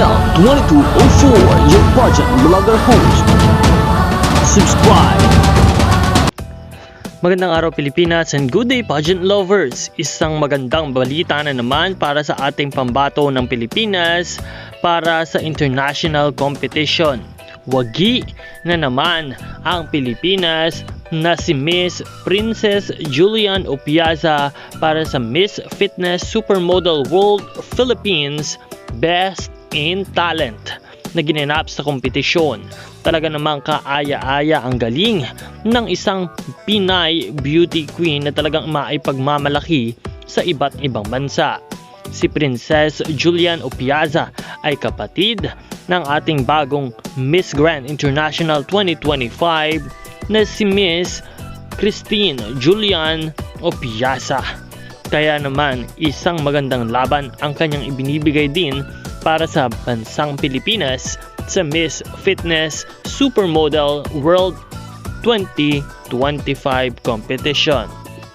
Mel 2204, your pageant vlogger host. Subscribe! Magandang araw Pilipinas and good day pageant lovers! Isang magandang balita na naman para sa ating pambato ng Pilipinas para sa international competition. Wagi na naman ang Pilipinas na si Miss Princess Julian Opiaza para sa Miss Fitness Supermodel World Philippines Best in Talent na ginanap sa kompetisyon. Talaga namang kaaya-aya ang galing ng isang Pinay beauty queen na talagang maipagmamalaki sa iba't ibang bansa. Si Princess Julian Opiaza ay kapatid ng ating bagong Miss Grand International 2025 na si Miss Christine Julian Opiaza. Kaya naman isang magandang laban ang kanyang ibinibigay din para sa bansang Pilipinas sa Miss Fitness Supermodel World 2025 competition.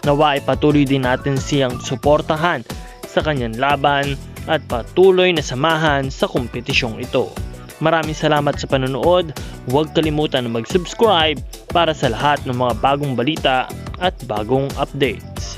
Nawa ay patuloy din natin siyang suportahan sa kanyang laban at patuloy na samahan sa kompetisyong ito. Maraming salamat sa panonood. Huwag kalimutan na mag-subscribe para sa lahat ng mga bagong balita at bagong updates.